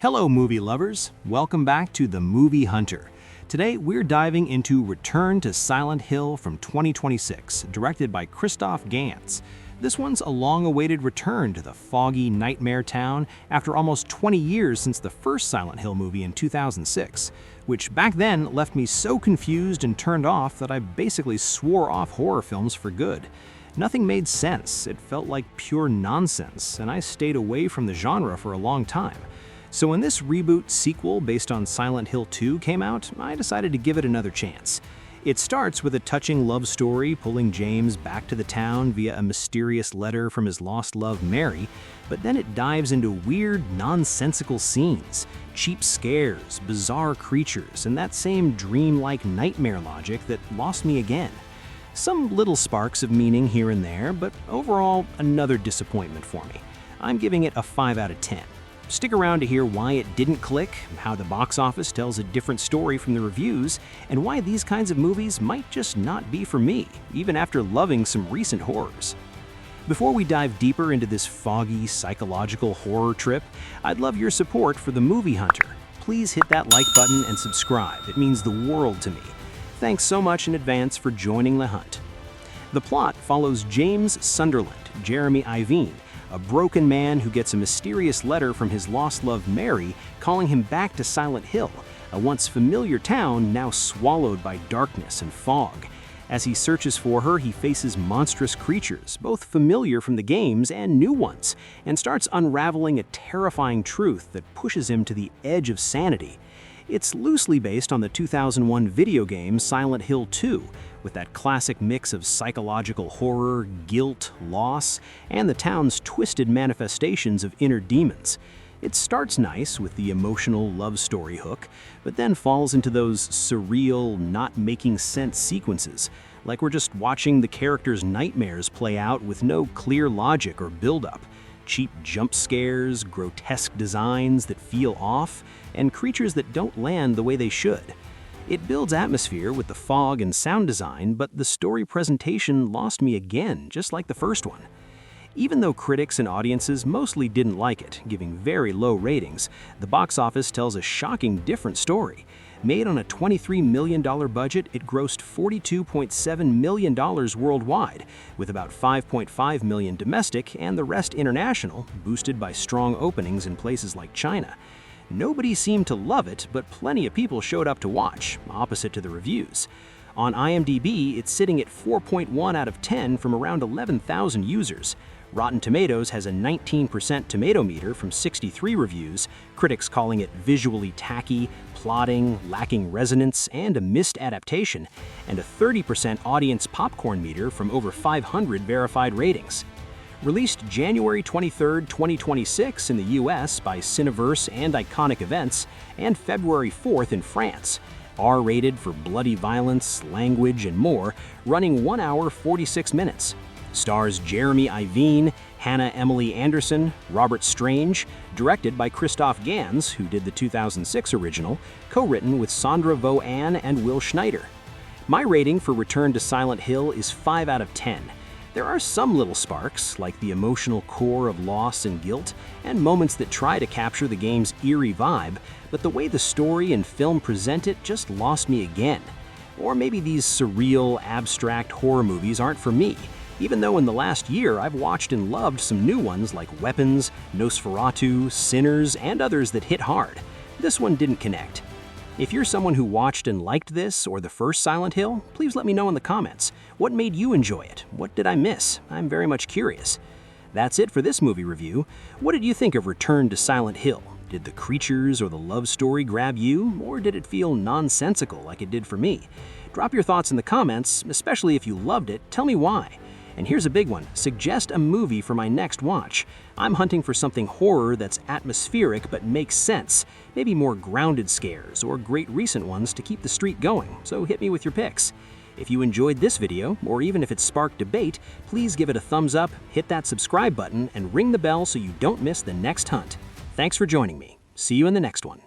Hello movie lovers, welcome back to The Movie Hunter. Today we're diving into Return to Silent Hill from 2026, directed by Christoph Gans. This one's a long-awaited return to the foggy nightmare town after almost 20 years since the first Silent Hill movie in 2006, which back then left me so confused and turned off that I basically swore off horror films for good. Nothing made sense, it felt like pure nonsense, and I stayed away from the genre for a long time. So when this reboot sequel based on Silent Hill 2 came out, I decided to give it another chance. It starts with a touching love story pulling James back to the town via a mysterious letter from his lost love Mary, but then it dives into weird, nonsensical scenes, cheap scares, bizarre creatures, and that same dreamlike nightmare logic that lost me again. Some little sparks of meaning here and there, but overall, another disappointment for me. I'm giving it a 5 out of 10. Stick around to hear why it didn't click, how the box office tells a different story from the reviews, and why these kinds of movies might just not be for me, even after loving some recent horrors. Before we dive deeper into this foggy, psychological horror trip, I'd love your support for The Movie Hunter. Please hit that like button and subscribe, it means the world to me. Thanks so much in advance for joining the hunt. The plot follows James Sunderland, Jeremy Ivine, a broken man who gets a mysterious letter from his lost love Mary calling him back to Silent Hill, a once familiar town now swallowed by darkness and fog. As he searches for her, he faces monstrous creatures, both familiar from the games and new ones, and starts unraveling a terrifying truth that pushes him to the edge of sanity. It's loosely based on the 2001 video game Silent Hill 2, with that classic mix of psychological horror, guilt, loss, and the town's twisted manifestations of inner demons. It starts nice with the emotional love story hook, but then falls into those surreal, not making sense sequences, like we're just watching the characters' nightmares play out with no clear logic or build-up. Cheap jump scares, grotesque designs that feel off, and creatures that don't land the way they should. It builds atmosphere with the fog and sound design, but the story presentation lost me again, just like the first one. Even though critics and audiences mostly didn't like it, giving very low ratings, the box office tells a shocking different story. Made on a $23 million budget, it grossed $42.7 million worldwide, with about $5.5 million domestic and the rest international, boosted by strong openings in places like China. Nobody seemed to love it, but plenty of people showed up to watch, opposite to the reviews. On IMDb, it's sitting at 4.1 out of 10 from around 11,000 users. Rotten Tomatoes has a 19% tomato meter from 63 reviews, critics calling it visually tacky, plotting, lacking resonance, and a missed adaptation, and a 30% audience popcorn meter from over 500 verified ratings. Released January 23, 2026 in the US by Cineverse and Iconic Events, and February 4th in France. R-rated for bloody violence, language, and more, running 1 hour 46 minutes. Stars Jeremy Ivine, Hannah Emily Anderson, Robert Strange, directed by Christoph Gans, who did the 2006 original, co-written with Sandra Vo-Ann and Will Schneider. My rating for Return to Silent Hill is 5 out of 10. There are some little sparks, like the emotional core of loss and guilt, and moments that try to capture the game's eerie vibe, but the way the story and film present it just lost me again. Or maybe these surreal, abstract horror movies aren't for me, even though in the last year I've watched and loved some new ones like Weapons, Nosferatu, Sinners, and others that hit hard. This one didn't connect. If you're someone who watched and liked this or the first Silent Hill, please let me know in the comments. What made you enjoy it? What did I miss? I'm very much curious. That's it for this movie review. What did you think of Return to Silent Hill? Did the creatures or the love story grab you, or did it feel nonsensical like it did for me? Drop your thoughts in the comments, especially if you loved it. Tell me why. And here's a big one. Suggest a movie for my next watch. I'm hunting for something horror that's atmospheric but makes sense. Maybe more grounded scares or great recent ones to keep the streak going, so hit me with your picks. If you enjoyed this video, or even if it sparked debate, please give it a thumbs up, hit that subscribe button, and ring the bell so you don't miss the next hunt. Thanks for joining me. See you in the next one.